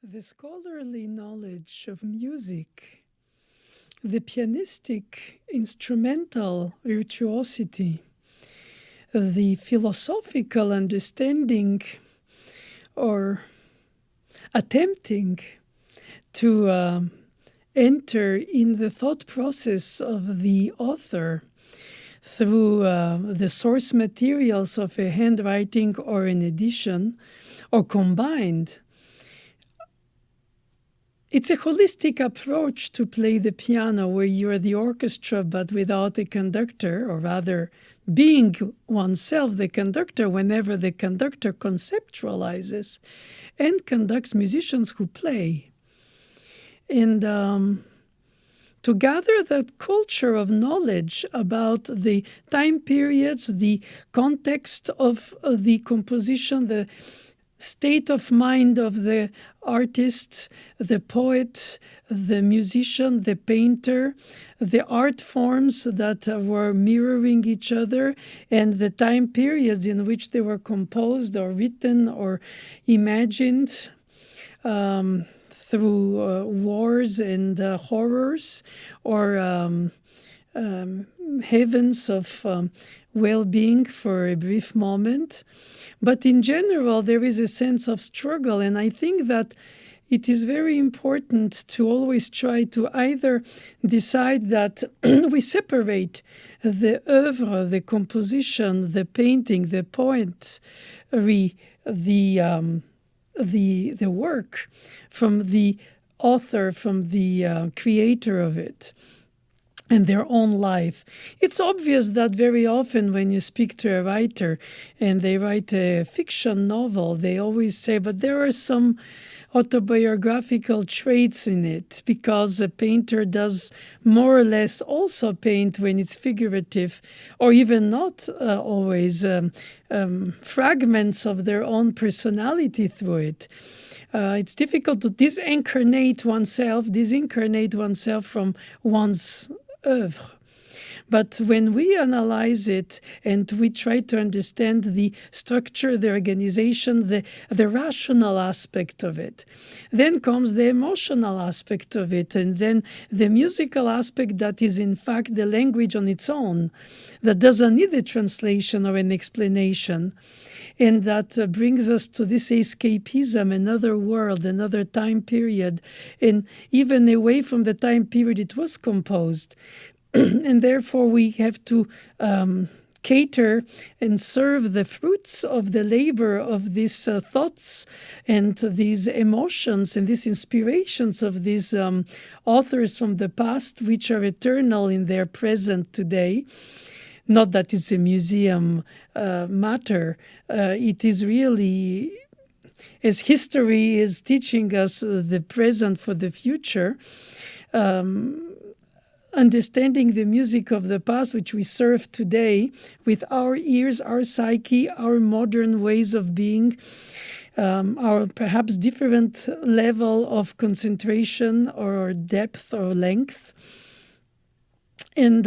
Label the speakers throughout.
Speaker 1: The scholarly knowledge of music, the pianistic instrumental virtuosity, the philosophical understanding or attempting to enter in the thought process of the author through the source materials of a handwriting or an edition, or combined. It's a holistic approach to play the piano where you are the orchestra but without a conductor, or rather being oneself the conductor whenever the conductor conceptualizes and conducts musicians who play. And to gather that culture of knowledge about the time periods, the context of the composition, the state of mind of the artist, the poet, the musician, the painter, the art forms that were mirroring each other, and the time periods in which they were composed or written or imagined through wars and horrors, or heavens of well-being for a brief moment. But in general, there is a sense of struggle, and I think that it is very important to always try to either decide that we separate the oeuvre, the composition, the painting, the poetry, the work from the author, from the creator of it, and their own life. It's obvious that very often when you speak to a writer and they write a fiction novel, they always say, but there are some autobiographical traits in it, because a painter does more or less also paint when it's figurative, or even not always, fragments of their own personality through it. It's difficult to disincarnate oneself from one's oeuvre. But when we analyze it and we try to understand the structure, the organization, the rational aspect of it, then comes the emotional aspect of it, and then the musical aspect that is in fact the language on its own, that doesn't need a translation or an explanation. And that brings us to this escapism, another world, another time period, and even away from the time period it was composed. And therefore we have to cater and serve the fruits of the labor of these thoughts and these emotions and these inspirations of these authors from the past, which are eternal in their present today. Not that it's a museum matter. It is really, as history is teaching us the present for the future, understanding the music of the past, which we serve today with our ears, our psyche, our modern ways of being, our perhaps different level of concentration or depth or length. And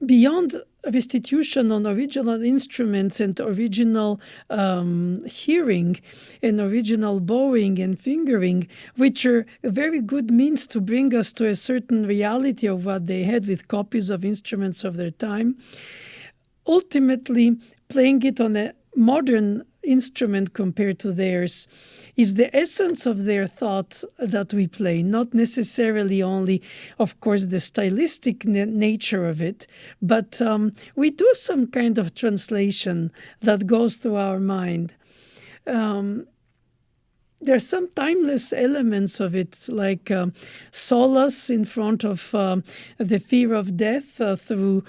Speaker 1: beyond restitution on original instruments and original hearing and original bowing and fingering, which are a very good means to bring us to a certain reality of what they had with copies of instruments of their time, ultimately playing it on a modern instrument compared to theirs is the essence of their thought that we play, not necessarily only, of course, the stylistic nature of it, but we do some kind of translation that goes through our mind. There's some timeless elements of it, like solace in front of the fear of death through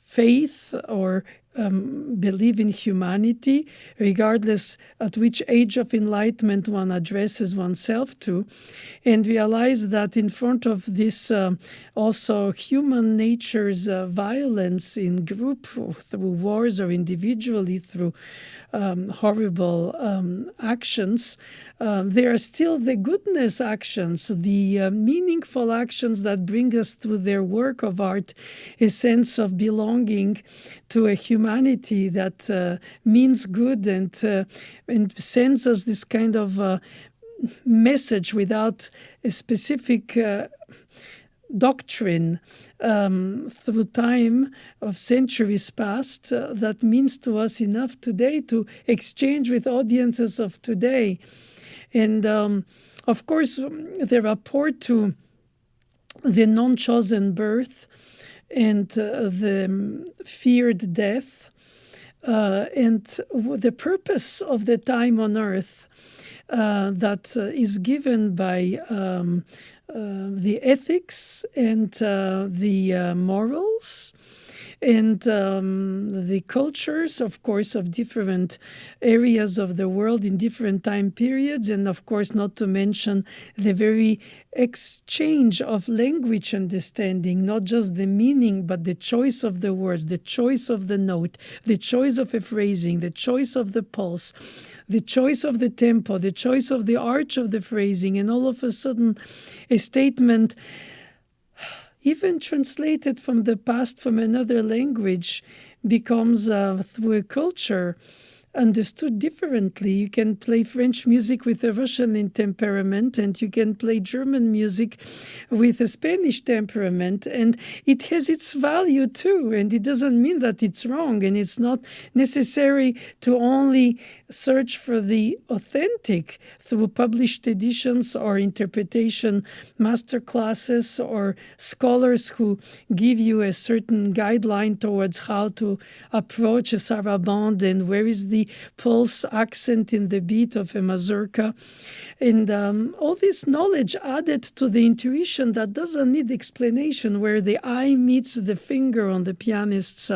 Speaker 1: faith or believe in humanity, regardless at which age of enlightenment one addresses oneself to, and realize that in front of this also human nature's violence in group, through wars or individually through horrible actions, there are still the goodness actions, the meaningful actions that bring us through their work of art a sense of belonging to a humanity that means good and sends us this kind of message without a specific doctrine through time of centuries past that means to us enough today to exchange with audiences of today. And of course, the rapport to the non-chosen birth and the feared death and the purpose of the time on earth that is given by the ethics and the morals and the cultures, of course, of different areas of the world in different time periods, and of course, not to mention the very exchange of language understanding, not just the meaning, but the choice of the words, the choice of the note, the choice of a phrasing, the choice of the pulse, the choice of the tempo, the choice of the arch of the phrasing, and all of a sudden a statement, even translated from the past from another language, becomes through a culture understood differently. You can play French music with a Russian temperament, and you can play German music with a Spanish temperament, and it has its value too. And it doesn't mean that it's wrong, and it's not necessary to only search for the authentic through published editions or interpretation master classes or scholars who give you a certain guideline towards how to approach a sarabande and where is the pulse accent in the beat of a mazurka. And all this knowledge added to the intuition that doesn't need explanation, where the eye meets the finger on the pianist's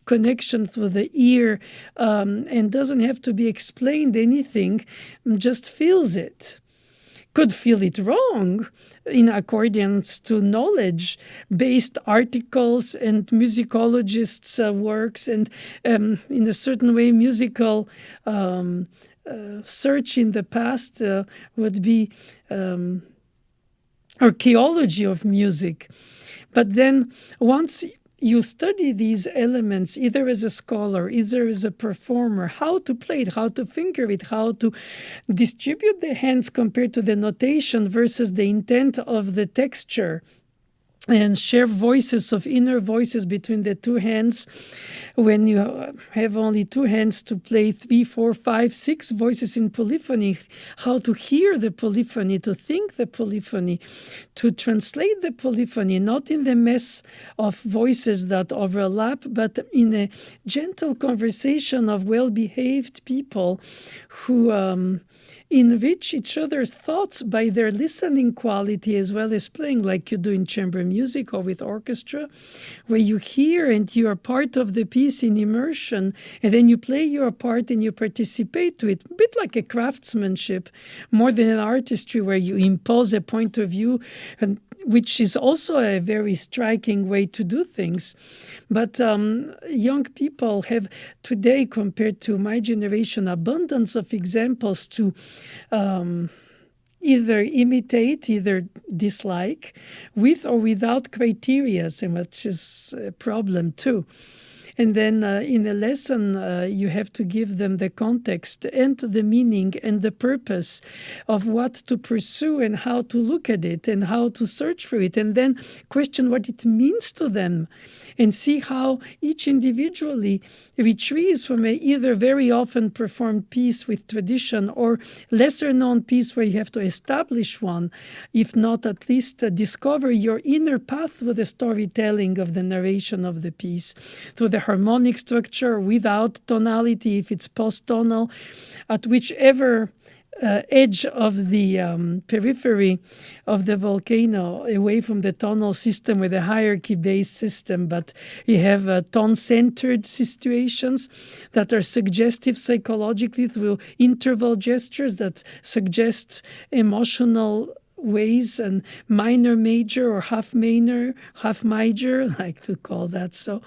Speaker 1: connection through the ear and doesn't have to be explained anything, just feels it. Could feel it wrong in accordance to knowledge-based articles and musicologists' works, and in a certain way musical search in the past would be archaeology of music. But then once you study these elements, either as a scholar, either as a performer, how to play it, how to finger it, how to distribute the hands compared to the notation versus the intent of the texture, and share voices of inner voices between the two hands. When you have only two hands to play 3, 4, 5, 6 voices in polyphony, how to hear the polyphony, to think the polyphony, to translate the polyphony, not in the mess of voices that overlap, but in a gentle conversation of well-behaved people who enrich each other's thoughts by their listening quality as well as playing, like you do in chamber music or with orchestra, where you hear and you are part of the piece in immersion, and then you play your part and you participate to it, a bit like a craftsmanship, more than an artistry where you impose a point of view, and which is also a very striking way to do things. But young people have today, compared to my generation, abundance of examples to either imitate, either dislike, with or without criteria, and which is a problem too. And then in a lesson, you have to give them the context and the meaning and the purpose of what to pursue and how to look at it and how to search for it, and then question what it means to them and see how each individually retrieves from a either very often performed piece with tradition or lesser known piece where you have to establish one, if not at least discover your inner path with the storytelling of the narration of the piece, through the harmonic structure, without tonality, if it's post-tonal, at whichever edge of the periphery of the volcano, away from the tonal system with a hierarchy-based system, but you have tone-centered situations that are suggestive psychologically through interval gestures that suggest emotional ways, and minor, major, or half minor, half major, I like to call that. So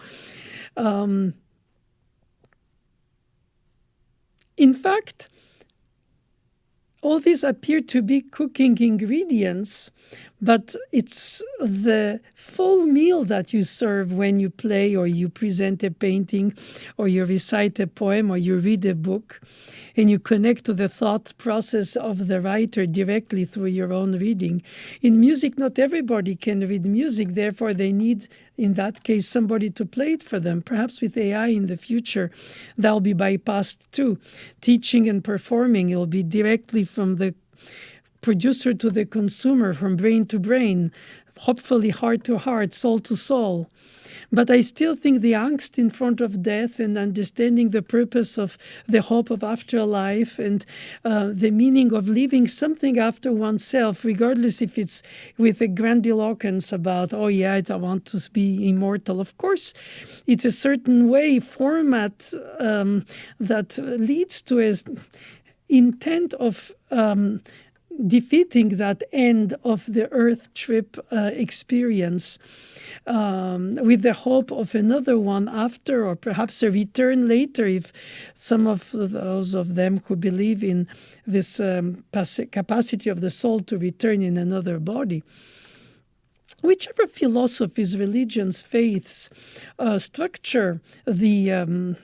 Speaker 1: In fact, all these appear to be cooking ingredients, but it's the full meal that you serve when you play or you present a painting or you recite a poem or you read a book, and you connect to the thought process of the writer directly through your own reading. In music, not everybody can read music, therefore they need, in that case, somebody to play it for them. Perhaps with AI in the future, that'll be bypassed too. Teaching and performing, it'll be directly from the producer to the consumer, from brain to brain, hopefully heart to heart, soul to soul. But I still think the angst in front of death and understanding the purpose of the hope of afterlife and the meaning of leaving something after oneself, regardless if it's with a grandiloquence about, oh yeah, I want to be immortal. Of course, it's a certain way, format that leads to an intent of defeating that end of the earth trip experience, with the hope of another one after, or perhaps a return later, if some of those of them who believe in this capacity of the soul to return in another body. Whichever philosophies, religions, faiths structure the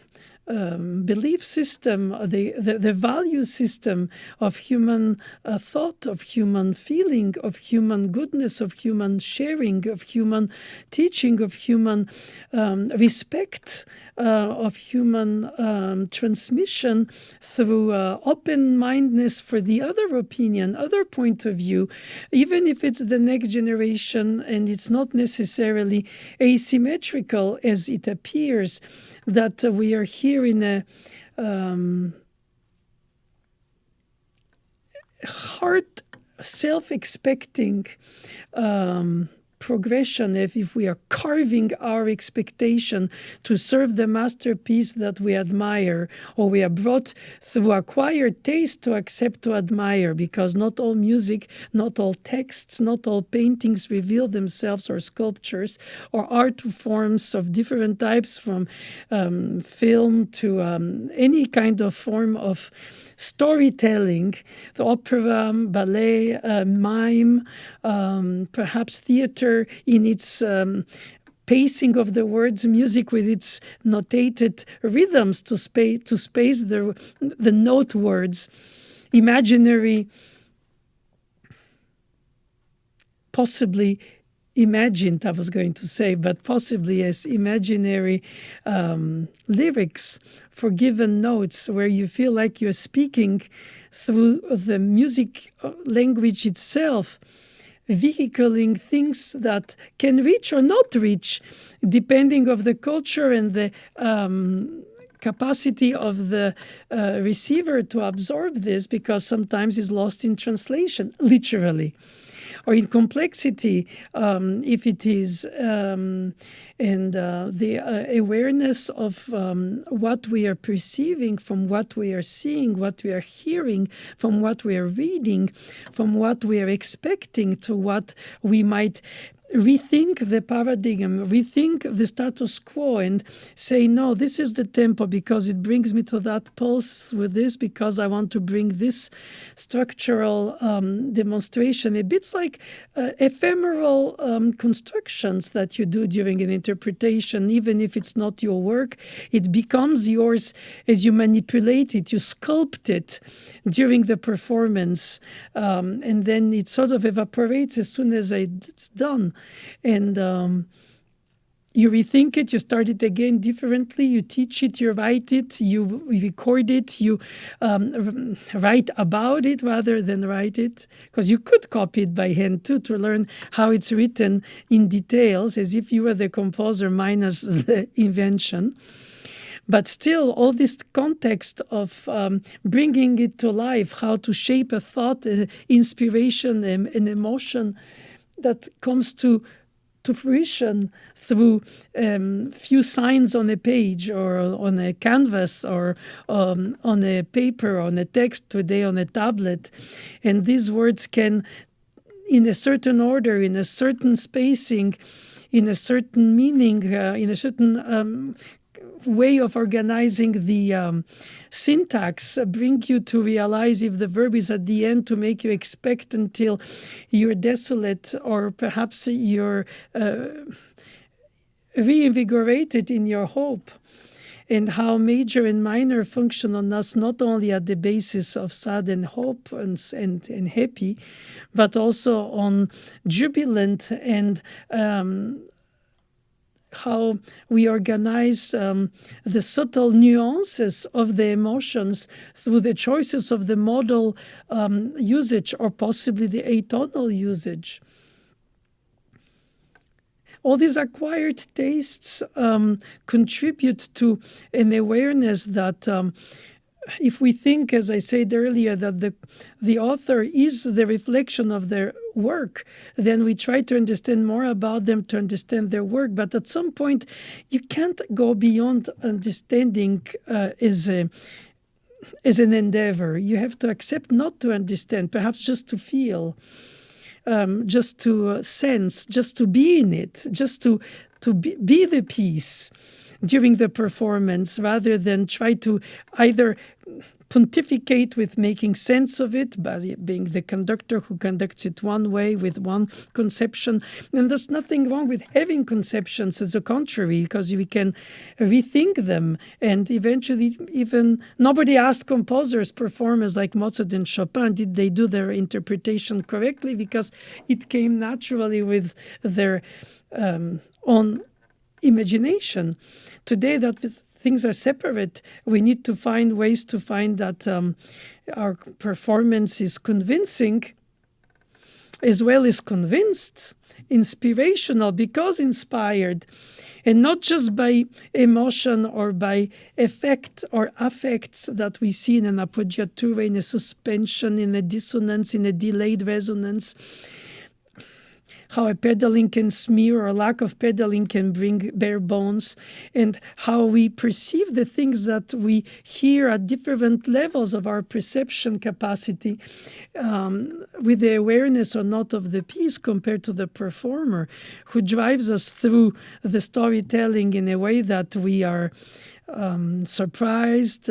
Speaker 1: belief system, the value system of human thought, of human feeling, of human goodness, of human sharing, of human teaching, of human respect, of human transmission through open-mindedness for the other opinion, other point of view, even if it's the next generation and it's not necessarily asymmetrical as it appears, that we are here in a heart self-expecting progression. If we are carving our expectation to serve the masterpiece that we admire, or we are brought through acquired taste to accept, to admire, because not all music, not all texts, not all paintings reveal themselves, or sculptures, or art forms of different types, from film to any kind of form of storytelling, the opera, ballet, mime, perhaps theater in its pacing of the words, music with its notated rhythms to space the note words, imaginary, possibly imagined, I was going to say, but possibly as imaginary lyrics for given notes, where you feel like you're speaking through the music language itself, vehicling things that can reach or not reach, depending of the culture and the capacity of the receiver to absorb this, because sometimes it's lost in translation, literally, or in complexity, if it is, and the awareness of what we are perceiving from what we are seeing, what we are hearing, from what we are reading, from what we are expecting to what we might rethink the paradigm, rethink the status quo, and say, no, this is the tempo because it brings me to that pulse with this, because I want to bring this structural demonstration. A bit like ephemeral constructions that you do during an interpretation. Even if it's not your work, it becomes yours as you manipulate it, you sculpt it during the performance, and then it sort of evaporates as soon as it's done. And you rethink it, you start it again differently, you teach it, you write it, you record it, you write about it rather than write it. Because you could copy it by hand too, to learn how it's written in details, as if you were the composer minus the invention. But still, all this context of bringing it to life, how to shape a thought, inspiration, an emotion that comes to fruition through few signs on a page or on a canvas or on a paper, on a text, today on a tablet. And these words can, in a certain order, in a certain spacing, in a certain meaning, in a certain way of organizing the syntax bring you to realize if the verb is at the end to make you expect until you're desolate, or perhaps you're reinvigorated in your hope, and how major and minor function on us not only at the basis of sad and hope and happy, but also on jubilant, and how we organize the subtle nuances of the emotions through the choices of the modal usage, or possibly the atonal usage. All these acquired tastes contribute to an awareness that if we think, as I said earlier, that the author is the reflection of their work, then we try to understand more about them to understand their work. But at some point, you can't go beyond understanding as an endeavor. You have to accept not to understand, perhaps just to feel. Just to sense, just to be in it, just to be the piece during the performance, rather than try to either pontificate with making sense of it by being the conductor who conducts it one way with one conception. And there's nothing wrong with having conceptions, as a contrary, because we can rethink them. And eventually, even nobody asked composers, performers like Mozart and Chopin, did they do their interpretation correctly, because it came naturally with their own imagination. Today, that things are separate. We need to find ways to find that our performance is convincing as well as convinced, inspirational because inspired, and not just by emotion or by effect or affects that we see in an appoggiatura, in a suspension, in a dissonance, in a delayed resonance. How a pedaling can smear, or lack of pedaling can bring bare bones, and how we perceive the things that we hear at different levels of our perception capacity, with the awareness or not of the piece compared to the performer, who drives us through the storytelling in a way that we are surprised,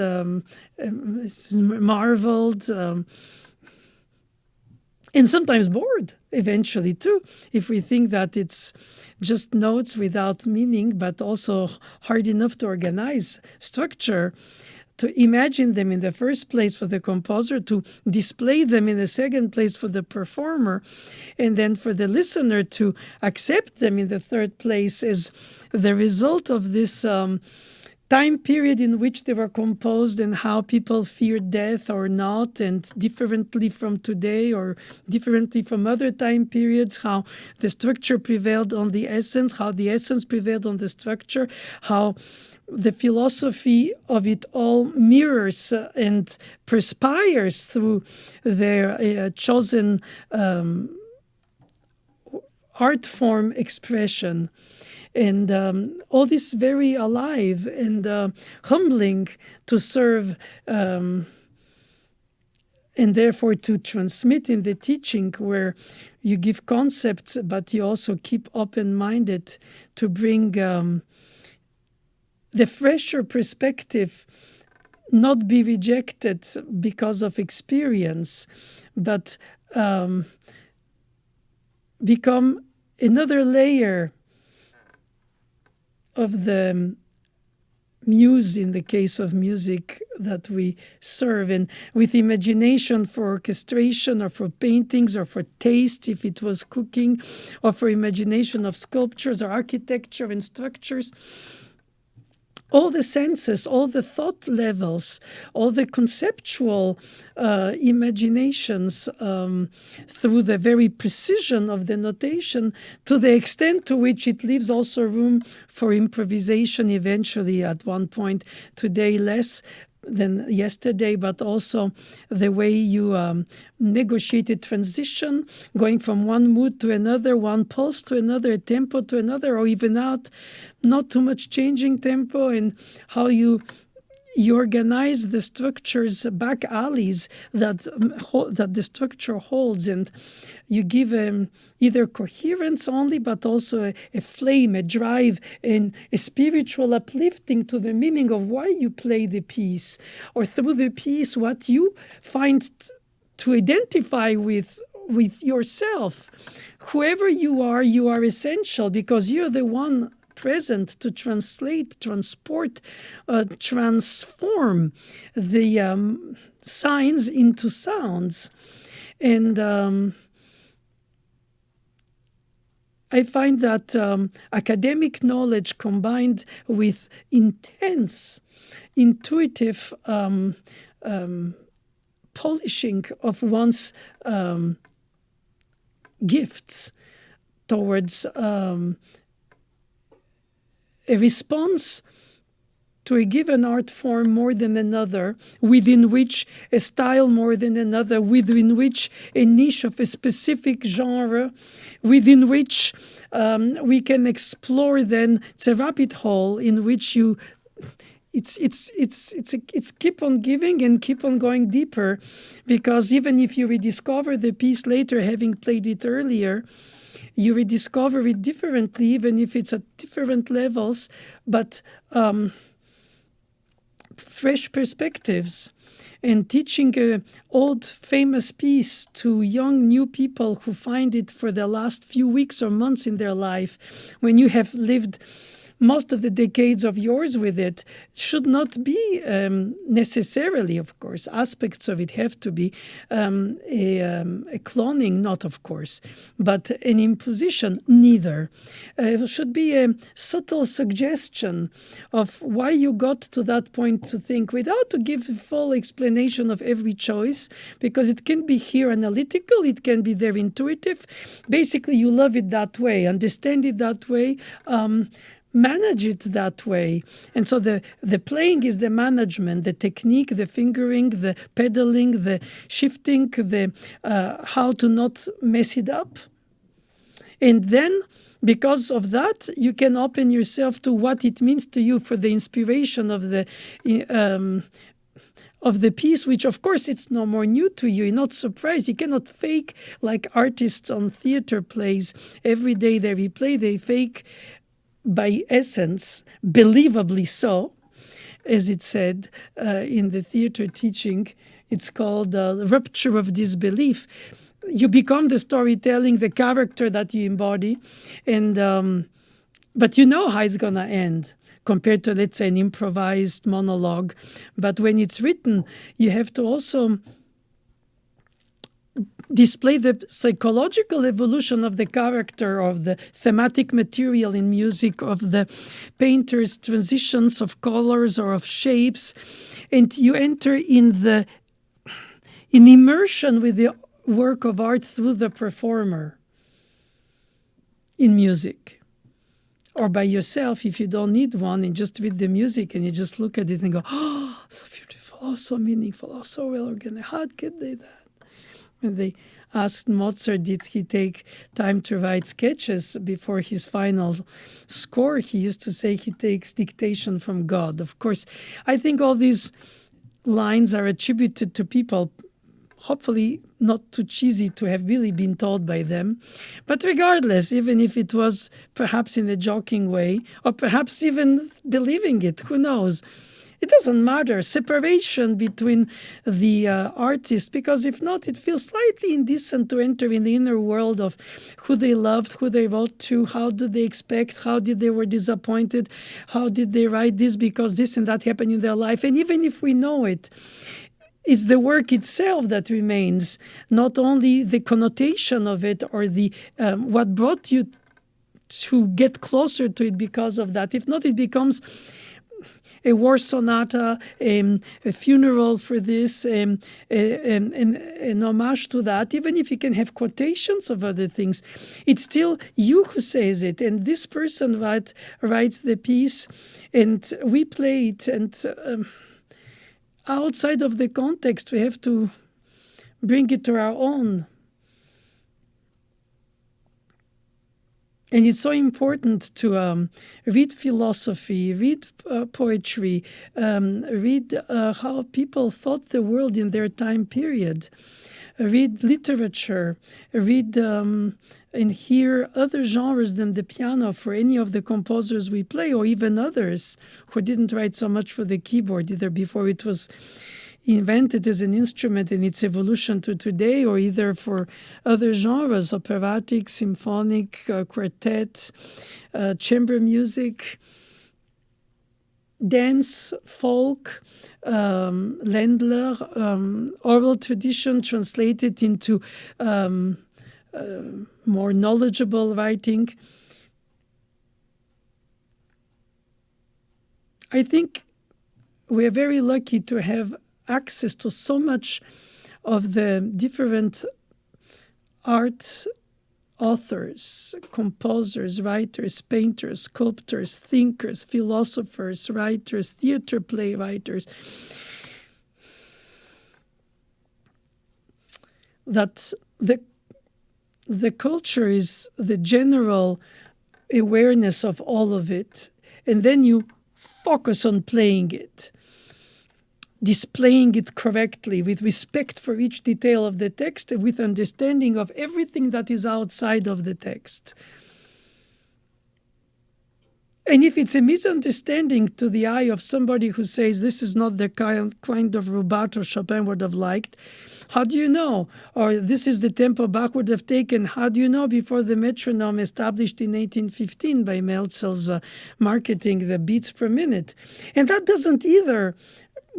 Speaker 1: marveled, and sometimes bored eventually too, if we think that it's just notes without meaning, but also hard enough to organize structure, to imagine them in the first place for the composer, to display them in the second place for the performer, and then for the listener to accept them in the third place as the result of this time period in which they were composed, and how people fear death or not, and differently from today or differently from other time periods, how the structure prevailed on the essence, how the essence prevailed on the structure, how the philosophy of it all mirrors and perspires through their chosen art form expression. And all this very alive and humbling to serve, and therefore to transmit in the teaching, where you give concepts, but you also keep open-minded to bring the fresher perspective, not be rejected because of experience, but become another layer of the muse, in the case of music, that we serve. And with imagination for orchestration, or for paintings, or for taste if it was cooking, or for imagination of sculptures or architecture and structures, all the senses, all the thought levels, all the conceptual imaginations, through the very precision of the notation, to the extent to which it leaves also room for improvisation eventually at one point, today less than yesterday, but also the way you negotiated transition, going from one mood to another, one pulse to another, a tempo to another, or even not too much changing tempo, and how you you organize the structure's back alleys that the structure holds, and you give either coherence only, but also a flame, a drive, and a spiritual uplifting to the meaning of why you play the piece, or through the piece what you find to identify with yourself. Whoever you are essential, because you're the one present to translate, transport, transform the signs into sounds. And I find that academic knowledge combined with intense, intuitive polishing of one's gifts towards a response to a given art form more than another, within which a style more than another, within which a niche of a specific genre, within which we can explore. Then it's a rabbit hole in which you it's keep on giving and keep on going deeper, because even if you rediscover the piece later, having played it earlier, you rediscover it differently, even if it's at different levels, but fresh perspectives. And teaching an old famous piece to young new people who find it for the last few weeks or months in their life, when you have lived most of the decades of yours with it, should not be necessarily, of course, aspects of it have to be a cloning, not of course, but an imposition, neither. It should be a subtle suggestion of why you got to that point to think, without to give a full explanation of every choice, because it can be here analytical, it can be there intuitive. Basically, you love it that way, understand it that way, manage it that way. And so the playing is the management, the technique, the fingering, the pedaling, the shifting, the how to not mess it up. And then, because of that, you can open yourself to what it means to you for the inspiration of the piece, which of course it's no more new to you. You're not surprised. You cannot fake like artists on theater plays. Every day they replay, they fake by essence, believably so, as it said in the theater teaching. It's called rupture of disbelief. You become the storytelling, the character that you embody, and but you know how it's going to end, compared to, let's say, an improvised monologue. But when it's written, you have to also display the psychological evolution of the character, of the thematic material in music, of the painter's transitions of colors or of shapes, and you enter in immersion with the work of art through the performer in music. Or by yourself, if you don't need one, and just read the music and you just look at it and go, oh, so beautiful, oh, so meaningful, oh, so well organized, how could they that? When they asked Mozart, did he take time to write sketches before his final score, he used to say he takes dictation from God. Of course, I think all these lines are attributed to people, hopefully not too cheesy to have really been told by them. But regardless, even if it was perhaps in a joking way, or perhaps even believing it, who knows? It doesn't matter. Separation between the artists, because if not, it feels slightly indecent to enter in the inner world of who they loved, who they wrote to, how did they expect, how did they were disappointed, how did they write this because this and that happened in their life. And even if we know it, it's the work itself that remains, not only the connotation of it or the what brought you to get closer to it because of that. If not, it becomes a war sonata, a funeral for this, an homage to that. Even if you can have quotations of other things, it's still you who says it. And this person writes the piece, and we play it. And outside of the context, we have to bring it to our own. And it's so important to read philosophy, read poetry, read how people thought the world in their time period, read literature, read and hear other genres than the piano for any of the composers we play, or even others who didn't write so much for the keyboard, either before it was invented as an instrument in its evolution to today, or either for other genres, operatic, symphonic, quartet, chamber music, dance, folk, Ländler, oral tradition translated into more knowledgeable writing. I think we are very lucky to have access to so much of the different art authors, composers, writers, painters, sculptors, thinkers, philosophers, writers, theater playwriters, that the culture is the general awareness of all of it, and then you focus on playing it, displaying it correctly with respect for each detail of the text and with understanding of everything that is outside of the text. And if it's a misunderstanding to the eye of somebody who says this is not the kind of rubato Chopin would have liked, how do you know? Or this is the tempo Bach would have taken, how do you know before the metronome established in 1815 by Melzel's marketing the beats per minute? And that doesn't either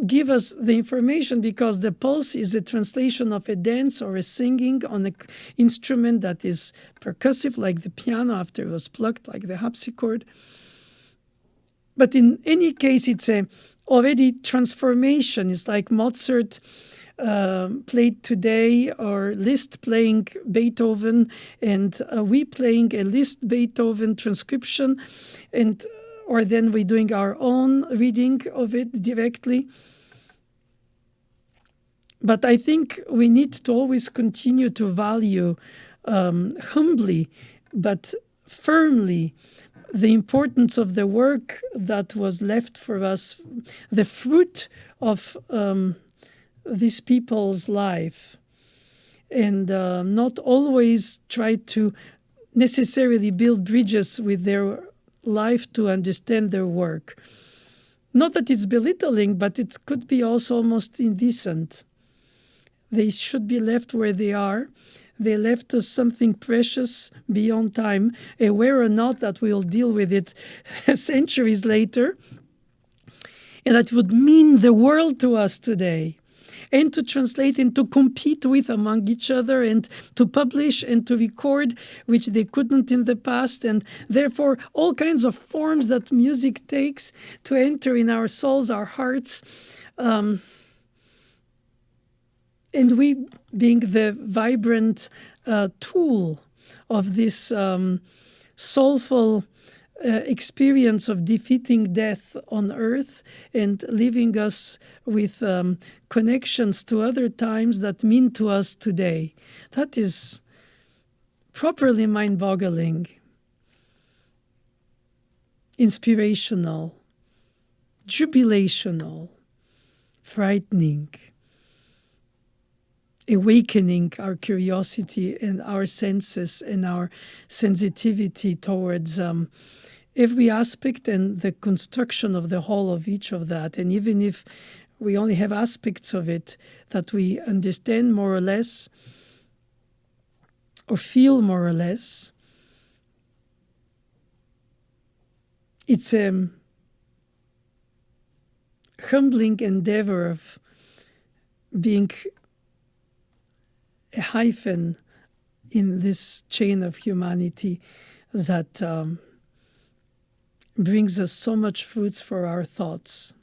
Speaker 1: give us the information, because the pulse is a translation of a dance or a singing on an instrument that is percussive, like the piano after it was plucked, like the harpsichord. But in any case, it's a already transformation. It's like Mozart played today, or Liszt playing Beethoven, and we playing a Liszt Beethoven transcription, and or then we're doing our own reading of it directly. But I think we need to always continue to value humbly but firmly the importance of the work that was left for us, the fruit of these people's life, and not always try to necessarily build bridges with their life to understand their work. Not that it's belittling, but it could be also almost indecent. They should be left where they are. They left us something precious beyond time, aware or not that we'll deal with it centuries later. And that would mean the world to us today. And to translate and to compete with among each other, and to publish and to record, which they couldn't in the past. And therefore, all kinds of forms that music takes to enter in our souls, our hearts. And we, being the vibrant tool of this soulful experience of defeating death on earth and leaving us with connections to other times that mean to us today. That is properly mind-boggling, inspirational, jubilational, frightening, awakening our curiosity and our senses and our sensitivity towards every aspect and the construction of the whole of each of that. And even if we only have aspects of it that we understand more or less, or feel more or less, it's a humbling endeavor of being a hyphen in this chain of humanity that brings us so much fruits for our thoughts.